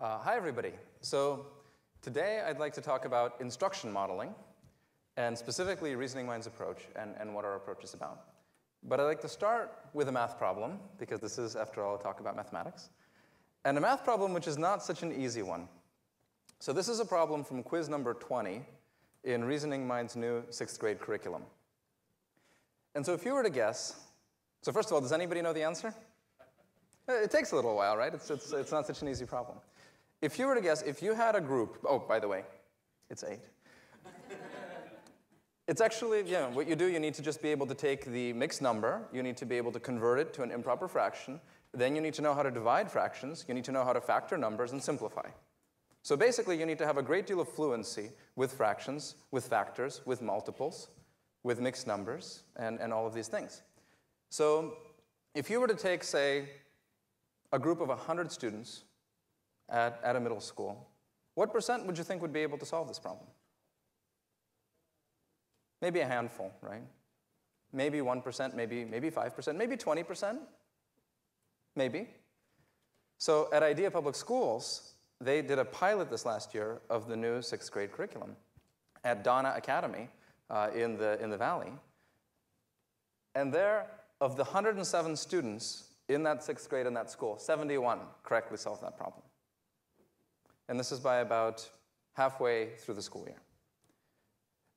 Hi, everybody. So today I'd like to talk about instruction modeling, and specifically reasoning minds approach and what our approach is about. But I'd like to start with a math problem, because this is, after all, a talk about mathematics. And a math problem which is not such an easy one. So this is a problem from quiz number 20 in Reasoning Minds' new 6th grade curriculum. And so if you were to guess, so first of all, does anybody know the answer? It takes a little while, right? It's not such an easy problem. If you were to guess, if you had a group, oh, by the way, it's 8. It's actually, what you do, you need to just be able to take the mixed number, you need to be able to convert it to an improper fraction, then you need to know how to divide fractions, you need to know how to factor numbers and simplify. So basically, you need to have a great deal of fluency with fractions, with factors, with multiples, with mixed numbers, and all of these things. So if you were to take, say, a group of 100 students at a middle school, what percent would you think would be able to solve this problem? Maybe a handful, right? Maybe 1%, maybe 5%, maybe 20%, maybe. So at Idea Public Schools, they did a pilot this last year of the new 6th grade curriculum at Donna Academy in the Valley. And there, of the 107 students in that 6th grade in that school, 71 correctly solved that problem. And this is by about halfway through the school year.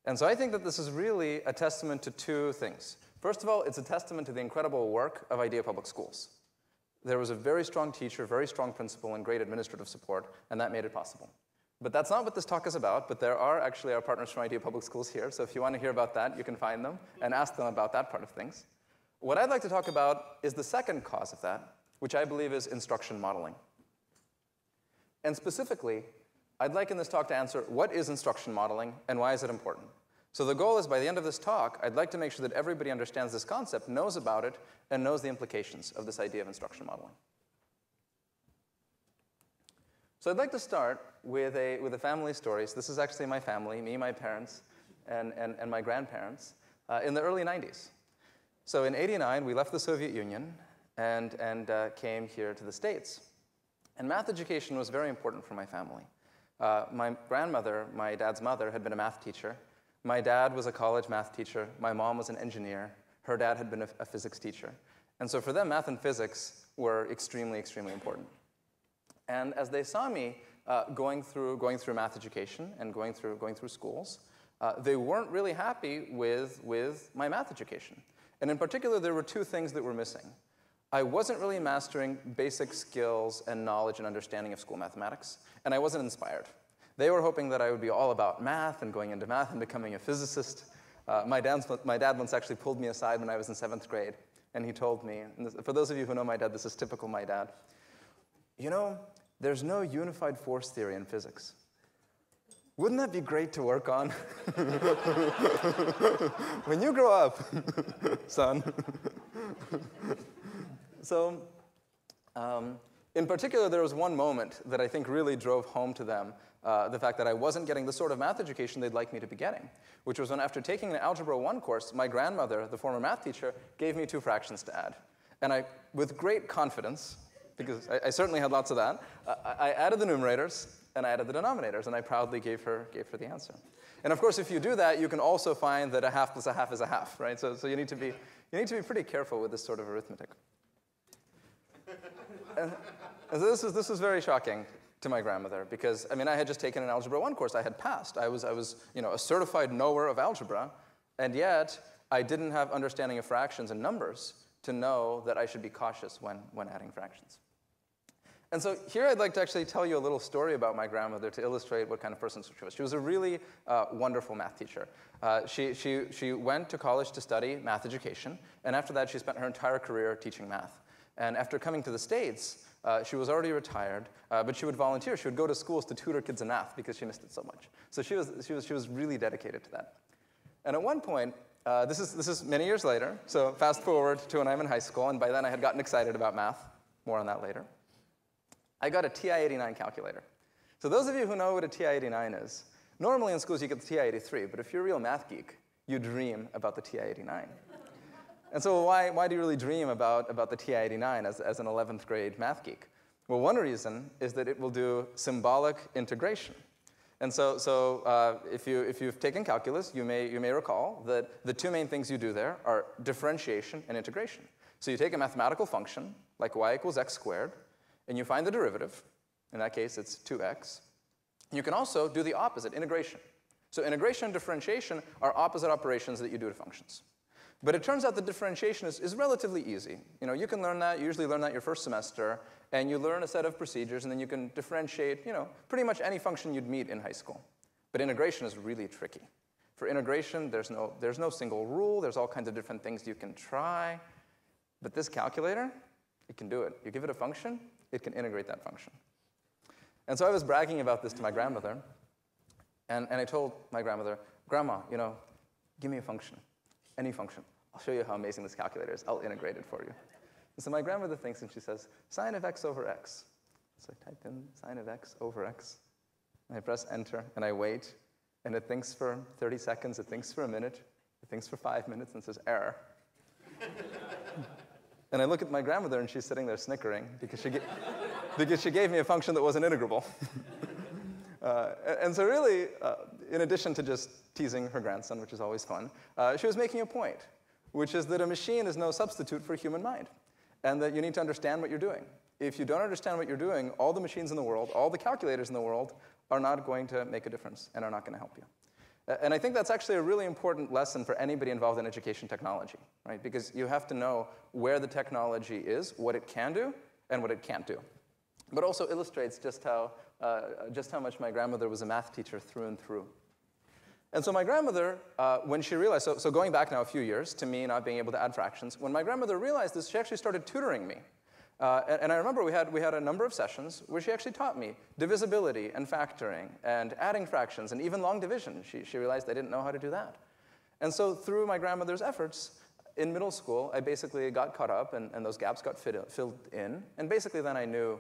And so I think that this is really a testament to two things. First of all, it's a testament to the incredible work of Idea Public Schools. There was a very strong teacher, very strong principal, and great administrative support, and that made it possible. But that's not what this talk is about, but there are actually our partners from Idea Public Schools here, so if you want to hear about that, you can find them and ask them about that part of things. What I'd like to talk about is the second cause of that, which I believe is instruction modeling. And specifically, I'd like in this talk to answer what is instruction modeling and why is it important. So the goal is by the end of this talk, I'd like to make sure that everybody understands this concept, knows about it, and knows the implications of this idea of instruction modeling. So I'd like to start with a family story. So this is actually my family, me, my parents, and my grandparents, in the early 90s. So in '89, we left the Soviet Union and came here to the States. And math education was very important for my family. My grandmother, my dad's mother, had been a math teacher. My dad was a college math teacher. My mom was an engineer. Her dad had been a physics teacher. And so for them, math and physics were extremely, extremely important. And as they saw me going through math education and going through schools, they weren't really happy with my math education. And in particular, there were two things that were missing. I wasn't really mastering basic skills and knowledge and understanding of school mathematics, and I wasn't inspired. They were hoping that I would be all about math and going into math and becoming a physicist. My dad once actually pulled me aside when I was in 7th grade, and he told me, and for those of you who know my dad, this is typical my dad, you know, there's no unified force theory in physics. Wouldn't that be great to work on? When you grow up, son. So, in particular, there was one moment that I think really drove home to them the fact that I wasn't getting the sort of math education they'd like me to be getting, which was when after taking an Algebra 1 course, my grandmother, the former math teacher, gave me 2 fractions to add. And I, with great confidence, because I certainly had lots of that, I added the numerators and I added the denominators, and I proudly gave her the answer. And of course, if you do that, you can also find that a half plus a half is a half, right? So you need to be pretty careful with this sort of arithmetic. And so this was very shocking to my grandmother, because I mean I had just taken an Algebra 1 course. I had passed. I was a certified knower of algebra, and yet I didn't have understanding of fractions and numbers to know that I should be cautious when adding fractions. And so here I'd like to actually tell you a little story about my grandmother to illustrate what kind of person she was. She was a really wonderful math teacher. She went to college to study math education, and after that she spent her entire career teaching math. And after coming to the States, she was already retired, but she would volunteer. She would go to schools to tutor kids in math because she missed it so much. So she was really dedicated to that. And at one point, this is many years later, so fast forward to when I'm in high school, and by then I had gotten excited about math. More on that later. I got a TI-89 calculator. So those of you who know what a TI-89 is, normally in schools you get the TI-83, but if you're a real math geek, you dream about the TI-89. And so why do you really dream about the TI-89 as an 11th grade math geek? Well, one reason is that it will do symbolic integration. And so if you've taken calculus, you may recall that the two main things you do there are differentiation and integration. So you take a mathematical function, like y equals x squared, and you find the derivative. In that case, it's 2x. You can also do the opposite, integration. So integration and differentiation are opposite operations that you do to functions. But it turns out that differentiation is relatively easy. You can learn that. You usually learn that your first semester. And you learn a set of procedures. And then you can differentiate pretty much any function you'd meet in high school. But integration is really tricky. For integration, there's no single rule. There's all kinds of different things you can try. But this calculator, it can do it. You give it a function, it can integrate that function. And so I was bragging about this to my grandmother. And I told my grandmother, Grandma, give me a function, any function. I'll show you how amazing this calculator is. I'll integrate it for you. And so my grandmother thinks, and she says, sine of x over x. So I type in sine of x over x. And I press enter, and I wait. And it thinks for 30 seconds. It thinks for a minute. It thinks for 5 minutes, and says, error. And I look at my grandmother, and she's sitting there snickering because she gave me a function that wasn't integrable. And so really, in addition to just teasing her grandson, which is always fun, she was making a point, which is that a machine is no substitute for a human mind, and that you need to understand what you're doing. If you don't understand what you're doing, all the machines in the world, all the calculators in the world, are not going to make a difference and are not going to help you. And I think that's actually a really important lesson for anybody involved in education technology, right? Because you have to know where the technology is, what it can do, and what it can't do. But also illustrates just how much my grandmother was a math teacher through and through. And so my grandmother, when she realized, so going back now a few years to me not being able to add fractions, when my grandmother realized this, she actually started tutoring me. And I remember we had a number of sessions where she actually taught me divisibility and factoring and adding fractions and even long division. She realized I didn't know how to do that. And so through my grandmother's efforts, in middle school, I basically got caught up and those gaps got filled in. And basically then I knew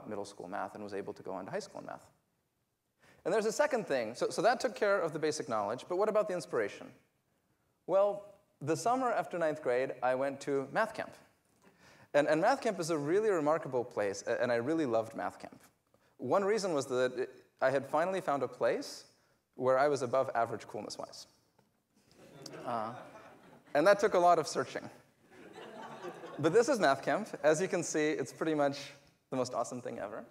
middle school math and was able to go on to high school math. And there's a second thing. So that took care of the basic knowledge, but what about the inspiration? Well, the summer after 9th grade, I went to math camp. And math camp is a really remarkable place, and I really loved math camp. One reason was that I had finally found a place where I was above average coolness-wise. And that took a lot of searching. But this is math camp. As you can see, it's pretty much the most awesome thing ever.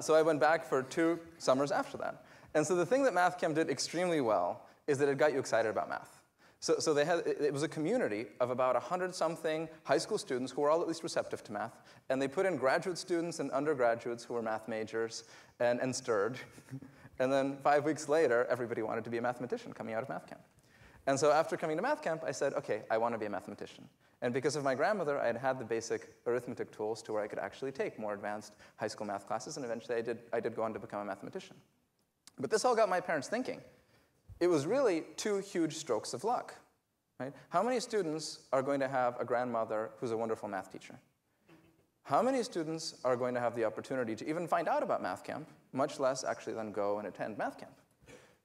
So I went back for 2 summers after that. And so the thing that math camp did extremely well is that it got you excited about math. So it was a community of about 100-something high school students who were all at least receptive to math. And they put in graduate students and undergraduates who were math majors and stirred. And then 5 weeks later, everybody wanted to be a mathematician coming out of math camp. And so after coming to math camp, I said, OK, I want to be a mathematician. And because of my grandmother, I had the basic arithmetic tools to where I could actually take more advanced high school math classes. And eventually, I did go on to become a mathematician. But this all got my parents thinking. It was really 2 huge strokes of luck. Right? How many students are going to have a grandmother who's a wonderful math teacher? How many students are going to have the opportunity to even find out about math camp, much less actually then go and attend math camp?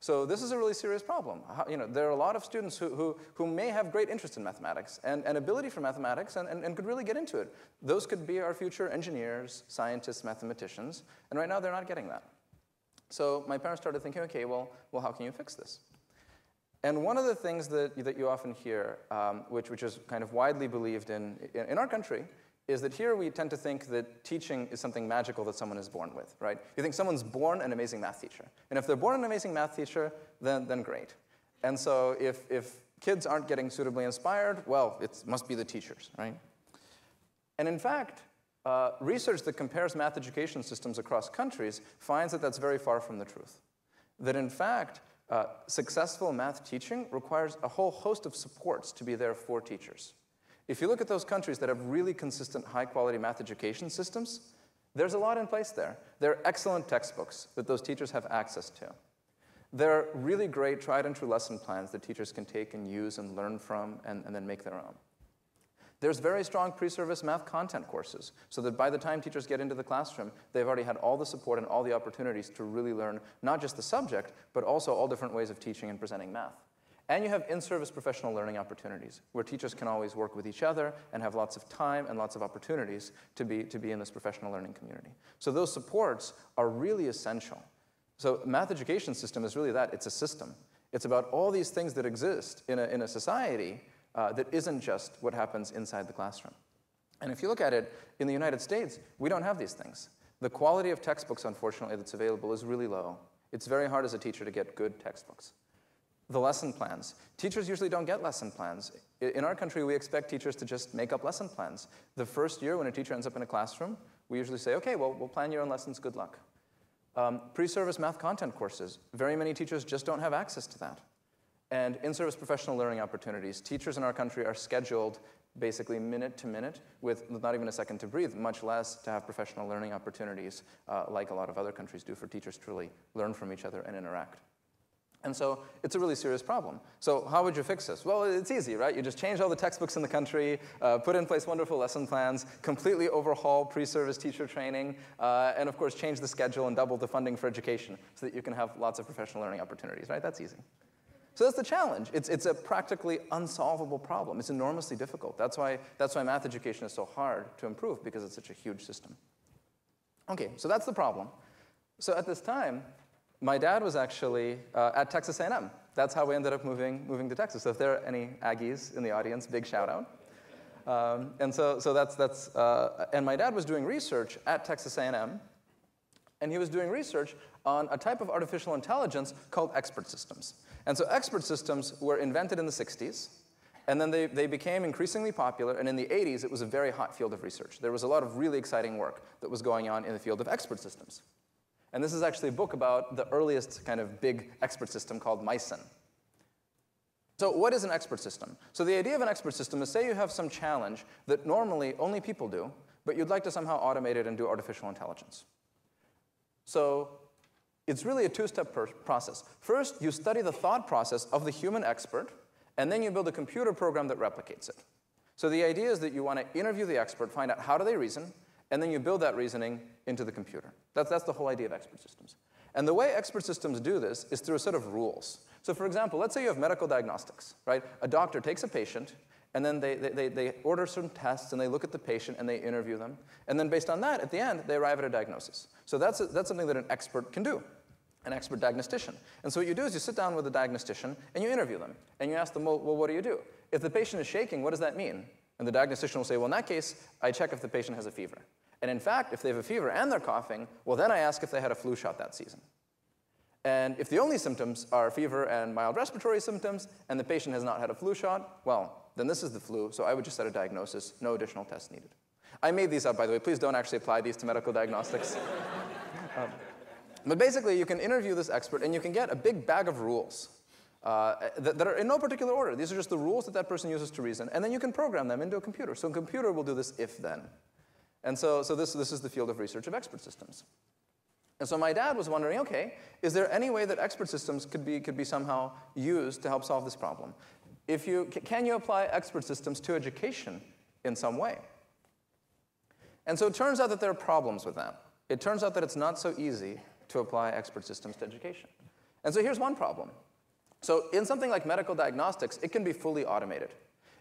So this is a really serious problem. There are a lot of students who may have great interest in mathematics and ability for mathematics and could really get into it. Those could be our future engineers, scientists, mathematicians. And right now, they're not getting that. So my parents started thinking, OK, well, how can you fix this? And one of the things that you often hear, which is kind of widely believed in our country, is that here we tend to think that teaching is something magical that someone is born with, right? You think someone's born an amazing math teacher. And if they're born an amazing math teacher, then great. And so if kids aren't getting suitably inspired, well, it must be the teachers, right? And in fact, research that compares math education systems across countries finds that that's very far from the truth. That in fact, successful math teaching requires a whole host of supports to be there for teachers. If you look at those countries that have really consistent, high-quality math education systems, there's a lot in place there. There are excellent textbooks that those teachers have access to. There are really great tried-and-true lesson plans that teachers can take and use and learn from and then make their own. There's very strong pre-service math content courses, so that by the time teachers get into the classroom, they've already had all the support and all the opportunities to really learn not just the subject, but also all different ways of teaching and presenting math. And you have in-service professional learning opportunities, where teachers can always work with each other and have lots of time and lots of opportunities to be in this professional learning community. So those supports are really essential. So math education system is really that. It's a system. It's about all these things that exist in a society that isn't just what happens inside the classroom. And if you look at it, in the United States, we don't have these things. The quality of textbooks, unfortunately, that's available is really low. It's very hard as a teacher to get good textbooks. The lesson plans. Teachers usually don't get lesson plans. In our country, we expect teachers to just make up lesson plans. The first year when a teacher ends up in a classroom, we usually say, okay, well, we'll plan your own lessons, good luck. Pre-service math content courses. Very many teachers just don't have access to that. And in-service professional learning opportunities. Teachers in our country are scheduled basically minute to minute with not even a second to breathe, much less to have professional learning opportunities like a lot of other countries do for teachers to truly learn from each other and interact. And so it's a really serious problem. So how would you fix this? Well, it's easy, right? You just change all the textbooks in the country, put in place wonderful lesson plans, completely overhaul pre-service teacher training, and of course change the schedule and double the funding for education so that you can have lots of professional learning opportunities, right? That's easy. So that's the challenge. It's a practically unsolvable problem. It's enormously difficult. That's why math education is so hard to improve, because it's such a huge system. Okay, so that's the problem. So at this time, my dad was actually at Texas A&M. That's how we ended up moving to Texas. So if there are any Aggies in the audience, big shout out. And my dad was doing research at Texas A&M, and he was doing research on a type of artificial intelligence called expert systems. And so expert systems were invented in the 60s, and then they became increasingly popular, and in the 80s, it was a very hot field of research. There was a lot of really exciting work that was going on in the field of expert systems. And this is actually a book about the earliest kind of big expert system called Mycin. So what is an expert system? So the idea of an expert system is, say you have some challenge that normally only people do, but you'd like to somehow automate it and do artificial intelligence. So it's really a two-step process. First, you study the thought process of the human expert, and then you build a computer program that replicates it. So the idea is that you want to interview the expert, find out how do they reason, and then you build that reasoning into the computer. That's the whole idea of expert systems. And the way expert systems do this is through a set of rules. So for example, let's say you have medical diagnostics, right? A doctor takes a patient, and then they order certain tests, and they look at the patient, and they interview them. And then based on that, at the end, they arrive at a diagnosis. So that's something that an expert can do, an expert diagnostician. And so what you do is you sit down with a diagnostician, and you interview them. And you ask them, well, what do you do? If the patient is shaking, what does that mean? And the diagnostician will say, well, in that case, I check if the patient has a fever. And in fact, if they have a fever and they're coughing, well, then I ask if they had a flu shot that season. And if the only symptoms are fever and mild respiratory symptoms, and the patient has not had a flu shot, well, then this is the flu, so I would just set a diagnosis, no additional tests needed. I made these up, by the way. Please don't actually apply these to medical diagnostics. But basically, you can interview this expert, and you can get a big bag of rules that are in no particular order. These are just the rules that that person uses to reason, and then you can program them into a computer. So a computer will do this if-then. And so this is the field of research of expert systems. And so my dad was wondering, okay, is there any way that expert systems could be somehow used to help solve this problem? Can you apply expert systems to education in some way? And so it turns out that there are problems with that. It turns out that it's not so easy to apply expert systems to education. And so here's one problem. So in something like medical diagnostics, it can be fully automated.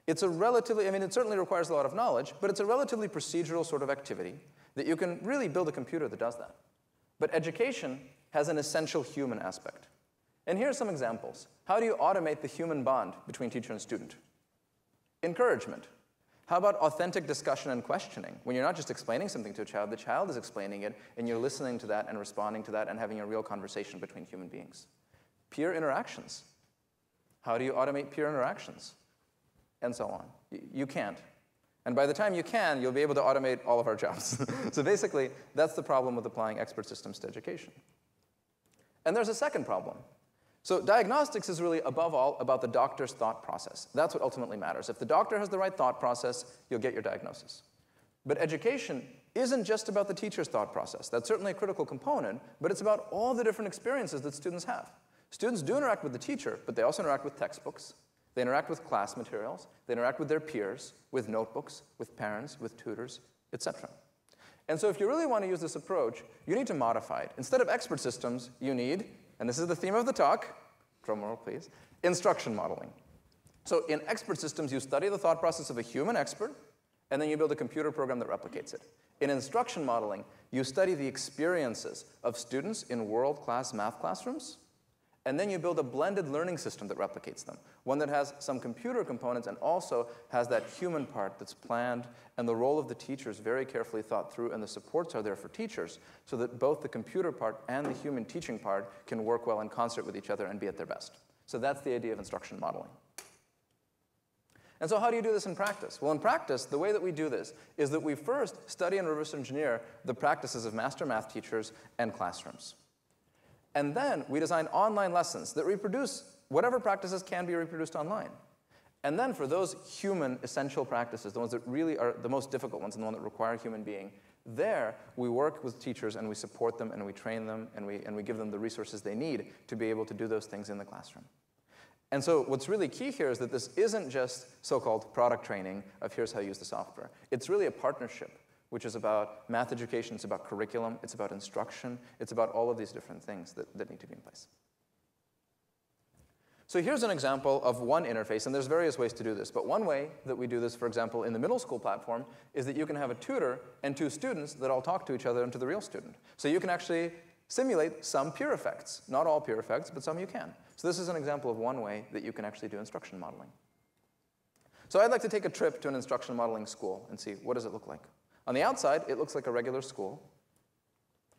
It's a relatively, it certainly requires a lot of knowledge, but it's a relatively procedural sort of activity that you can really build a computer that does that. But education has an essential human aspect. And here are some examples. How do you automate the human bond between teacher and student? Encouragement. How about authentic discussion and questioning? When you're not just explaining something to a child, the child is explaining it, and you're listening to that and responding to that and having a real conversation between human beings. Peer interactions. How do you automate peer interactions? And so on. You can't. And by the time you can, you'll be able to automate all of our jobs. So basically, that's the problem with applying expert systems to education. And there's a second problem. So diagnostics is really, above all, about the doctor's thought process. That's what ultimately matters. If the doctor has the right thought process, you'll get your diagnosis. But education isn't just about the teacher's thought process. That's certainly a critical component, but it's about all the different experiences that students have. Students do interact with the teacher, but they also interact with textbooks. They interact with class materials. They interact with their peers, with notebooks, with parents, with tutors, etc. And so if you really want to use this approach, you need to modify it. Instead of expert systems, you need, and this is the theme of the talk, drum roll please, Instruction modeling. So in expert systems, you study the thought process of a human expert, and then you build a computer program that replicates it. In instruction modeling, you study the experiences of students in world-class math classrooms, and then you build a blended learning system that replicates them, one that has some computer components and also has that human part that's planned, and the role of the teacher is very carefully thought through, and the supports are there for teachers so that both the computer part and the human teaching part can work well in concert with each other and be at their best. So that's the idea of instruction modeling. And so how do you do this in practice? Well, in practice, the way that we do this is that we first study and reverse engineer the practices of master math teachers and classrooms. And then we design online lessons that reproduce whatever practices can be reproduced online. And then for those human essential practices, the ones that really are the most difficult ones and the ones that require a human being, there we work with teachers and we support them and we train them and we give them the resources they need to be able to do those things in the classroom. And so what's really key here is that this isn't just so-called product training of here's how you use the software. It's really a partnership, which is about math education, it's about curriculum, it's about instruction, it's about all of these different things that need to be in place. So here's an example of one interface, and there's various ways to do this. But one way that we do this, for example, in the middle school platform, is that you can have a tutor and two students that all talk to each other and to the real student. So you can actually simulate some peer effects. Not all peer effects, but some you can. So this is an example of one way that you can actually do instruction modeling. So I'd like to take a trip to an instruction modeling school and see what does it look like. On the outside, it looks like a regular school.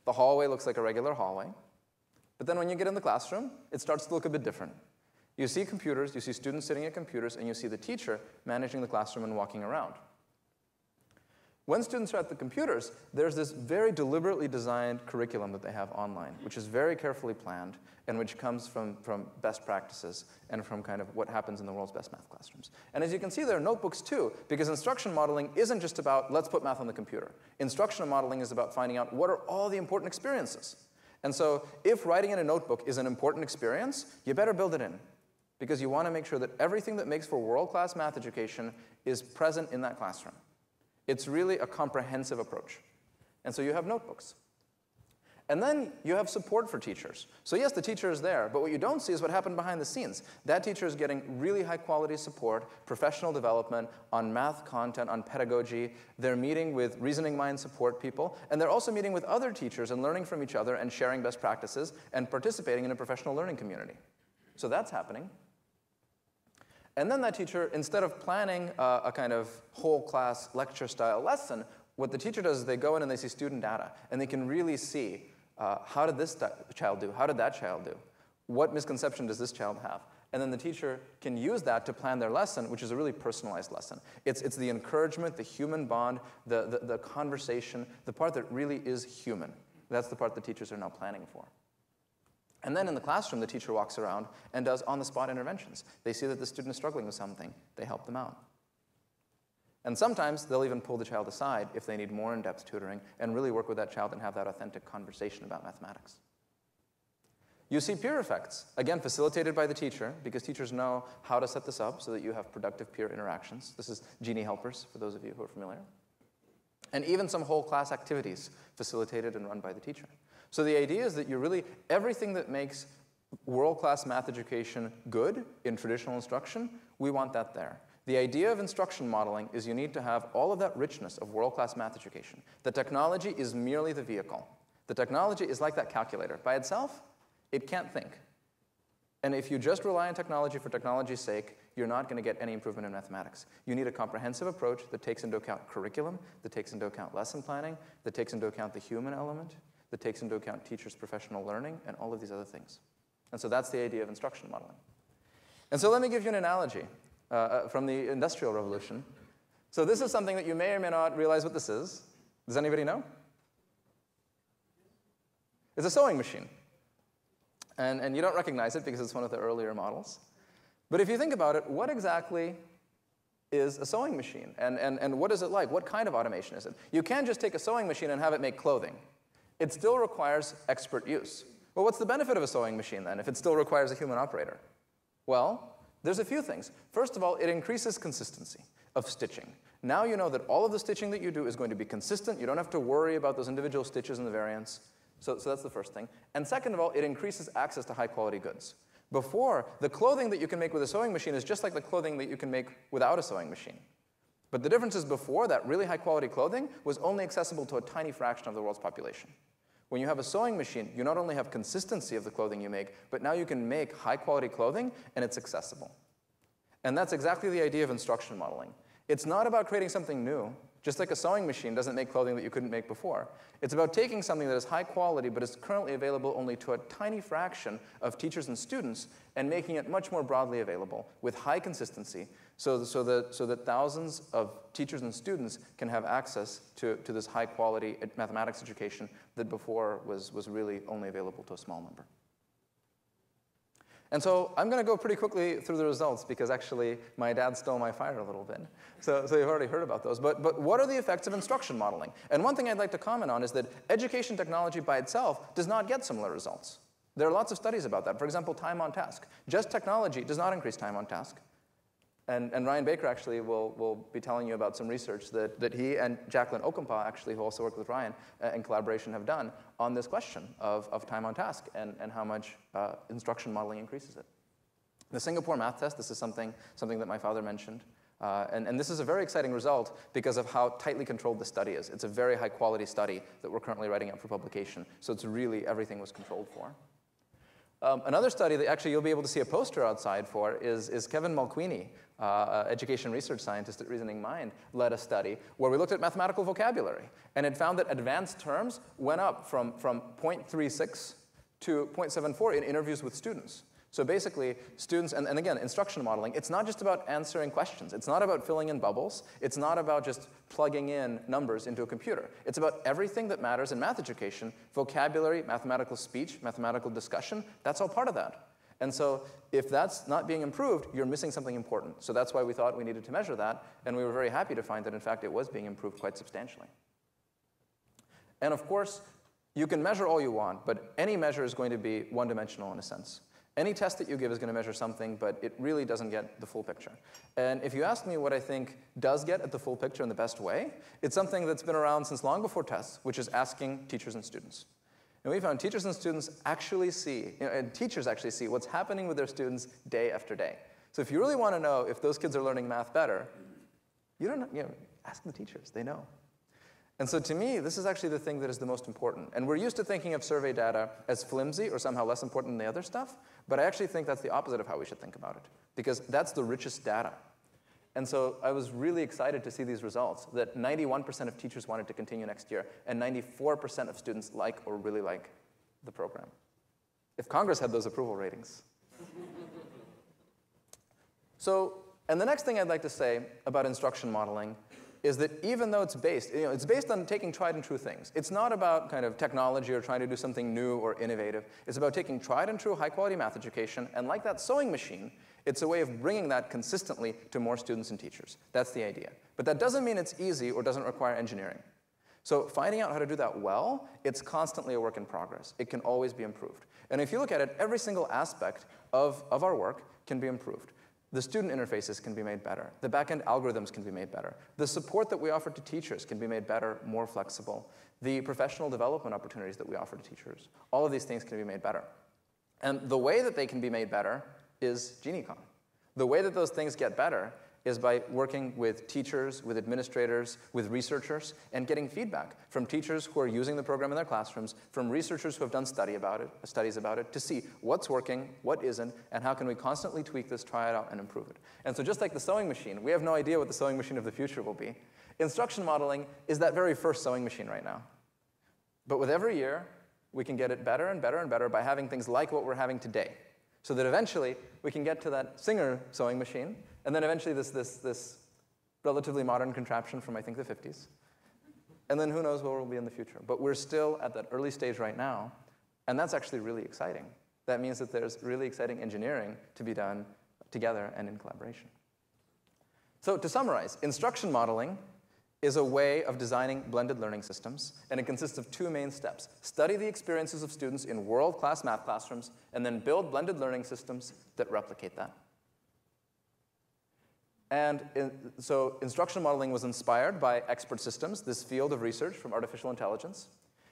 The hallway looks like a regular hallway. But then when you get in the classroom, it starts to look a bit different. You see computers, you see students sitting at computers, and you see the teacher managing the classroom and walking around. When students are at the computers, there's this very deliberately designed curriculum that they have online, which is very carefully planned and which comes from best practices and from kind of what happens in the world's best math classrooms. And as you can see, there are notebooks too, because instruction modeling isn't just about let's put math on the computer. Instruction modeling is about finding out what are all the important experiences. And so if writing in a notebook is an important experience, you better build it in, because you want to make sure that everything that makes for world-class math education is present in that classroom. It's really a comprehensive approach. And so you have notebooks. And then you have support for teachers. So yes, the teacher is there, but what you don't see is what happened behind the scenes. That teacher is getting really high-quality support, professional development on math content, on pedagogy. They're meeting with Reasoning Mind support people, and they're also meeting with other teachers and learning from each other and sharing best practices and participating in a professional learning community. So that's happening. And then that teacher, instead of planning a kind of whole class lecture-style lesson, what the teacher does is they go in and they see student data, and they can really see how did this child do? How did that child do? What misconception does this child have? And then the teacher can use that to plan their lesson, which is a really personalized lesson. It's the encouragement, the human bond, the conversation, the part that really is human. That's the part the teachers are now planning for. And then in the classroom, the teacher walks around and does on-the-spot interventions. They see that the student is struggling with something. They help them out. And sometimes they'll even pull the child aside if they need more in-depth tutoring and really work with that child and have that authentic conversation about mathematics. You see peer effects, again, facilitated by the teacher, because teachers know how to set this up so that you have productive peer interactions. This is Genie Helpers, for those of you who are familiar. And even some whole class activities facilitated and run by the teacher. So the idea is that you really, everything that makes world-class math education good in traditional instruction, we want that there. The idea of instruction modeling is you need to have all of that richness of world-class math education. The technology is merely the vehicle. The technology is like that calculator. By itself, it can't think. And if you just rely on technology for technology's sake, you're not going to get any improvement in mathematics. You need a comprehensive approach that takes into account curriculum, that takes into account lesson planning, that takes into account the human element, that takes into account teachers' professional learning, and all of these other things. And so that's the idea of instruction modeling. And so let me give you an analogy from the Industrial Revolution. So this is something that you may or may not realize what this is. Does anybody know? It's a sewing machine. And you don't recognize it because it's one of the earlier models. But if you think about it, what exactly is a sewing machine? And what is it like? What kind of automation is it? You can't just take a sewing machine and have it make clothing. It still requires expert use. Well, what's the benefit of a sewing machine then if it still requires a human operator? Well, there's a few things. First of all, it increases consistency of stitching. Now you know that all of the stitching that you do is going to be consistent. You don't have to worry about those individual stitches and the variants. So that's the first thing. And second of all, it increases access to high-quality goods. Before, the clothing that you can make with a sewing machine is just like the clothing that you can make without a sewing machine. But the difference is before, that really high-quality clothing was only accessible to a tiny fraction of the world's population. When you have a sewing machine, you not only have consistency of the clothing you make, but now you can make high-quality clothing, and it's accessible. And that's exactly the idea of instruction modeling. It's not about creating something new. Just like a sewing machine doesn't make clothing that you couldn't make before. It's about taking something that is high quality but is currently available only to a tiny fraction of teachers and students and making it much more broadly available with high consistency so that thousands of teachers and students can have access to this high quality mathematics education that before was really only available to a small number. And so I'm going to go pretty quickly through the results because actually my dad stole my fire a little bit. So you've already heard about those. But what are the effects of instruction modeling? And one thing I'd like to comment on is that education technology by itself does not get similar results. There are lots of studies about that. For example, time on task. Just technology does not increase time on task. And Ryan Baker actually will be telling you about some research that he and Jacqueline Okampa, actually, who also worked with Ryan in collaboration, have done on this question of time on task and how much instruction modeling increases it. The Singapore math test, this is something that my father mentioned. And this is a very exciting result because of how tightly controlled the study is. It's a very high quality study that we're currently writing up for publication. So it's really everything was controlled for. Another study that actually you'll be able to see a poster outside for is Kevin Mulqueeny, education research scientist at Reasoning Mind, led a study where we looked at mathematical vocabulary. And it found that advanced terms went up from 0.36 to 0.74 in interviews with students. So basically, students, and again, instruction modeling, it's not just about answering questions. It's not about filling in bubbles. It's not about just plugging in numbers into a computer. It's about everything that matters in math education: vocabulary, mathematical speech, mathematical discussion. That's all part of that. And so if that's not being improved, you're missing something important. So that's why we thought we needed to measure that, and we were very happy to find that, in fact, it was being improved quite substantially. And of course, you can measure all you want, but any measure is going to be one-dimensional in a sense. Any test that you give is going to measure something, but it really doesn't get the full picture. And if you ask me what I think does get at the full picture in the best way, it's something that's been around since long before tests, which is asking teachers and students. And we found teachers and students actually see, and teachers actually see what's happening with their students day after day. So if you really want to know if those kids are learning math better, ask the teachers, they know. And so to me, this is actually the thing that is the most important. And we're used to thinking of survey data as flimsy or somehow less important than the other stuff, but I actually think that's the opposite of how we should think about it, because that's the richest data. And so I was really excited to see these results, that 91% of teachers wanted to continue next year, and 94% of students like or really like the program. If Congress had those approval ratings. So, and the next thing I'd like to say about instruction modeling is that even though it's based on taking tried and true things. It's not about kind of technology or trying to do something new or innovative. It's about taking tried and true high quality math education, and like that sewing machine, it's a way of bringing that consistently to more students and teachers. That's the idea. But that doesn't mean it's easy or doesn't require engineering. So finding out how to do that well, it's constantly a work in progress. It can always be improved. And if you look at it, every single aspect of our work can be improved. The student interfaces can be made better. The back-end algorithms can be made better. The support that we offer to teachers can be made better, more flexible. The professional development opportunities that we offer to teachers, all of these things can be made better. And the way that they can be made better is GenieCon. The way that those things get better is by working with teachers, with administrators, with researchers, and getting feedback from teachers who are using the program in their classrooms, from researchers who have done studies about it, to see what's working, what isn't, and how can we constantly tweak this, try it out, and improve it. And so just like the sewing machine, we have no idea what the sewing machine of the future will be. Instruction modeling is that very first sewing machine right now. But with every year, we can get it better and better and better by having things like what we're having today, so that eventually we can get to that Singer sewing machine, and then eventually this relatively modern contraption from, I think, the 50s. And then who knows where we'll be in the future. But we're still at that early stage right now, and that's actually really exciting. That means that there's really exciting engineering to be done together and in collaboration. So to summarize, instruction modeling is a way of designing blended learning systems, and it consists of two main steps. Study the experiences of students in world-class math classrooms, and then build blended learning systems that replicate that. And so instruction modeling was inspired by expert systems, this field of research from artificial intelligence.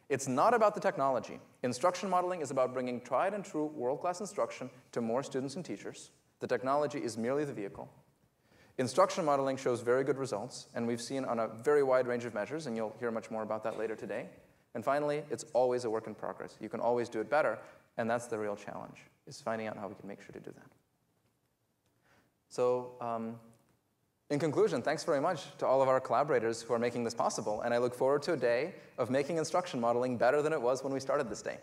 It's not about the technology. Instruction modeling is about bringing tried and true world-class instruction to more students and teachers. The technology is merely the vehicle. Instruction modeling shows very good results, and we've seen on a very wide range of measures, and you'll hear much more about that later today. And finally, it's always a work in progress. You can always do it better, and that's the real challenge, is finding out how we can make sure to do that. So in conclusion, thanks very much to all of our collaborators who are making this possible, and I look forward to a day of making instruction modeling better than it was when we started this day.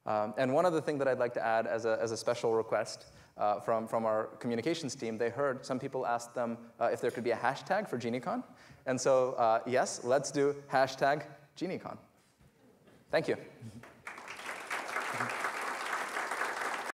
And one other thing that I'd like to add as a special request from our communications team, they heard some people asked them if there could be a hashtag for GenieCon. And so yes, let's do hashtag GenieCon. Thank you.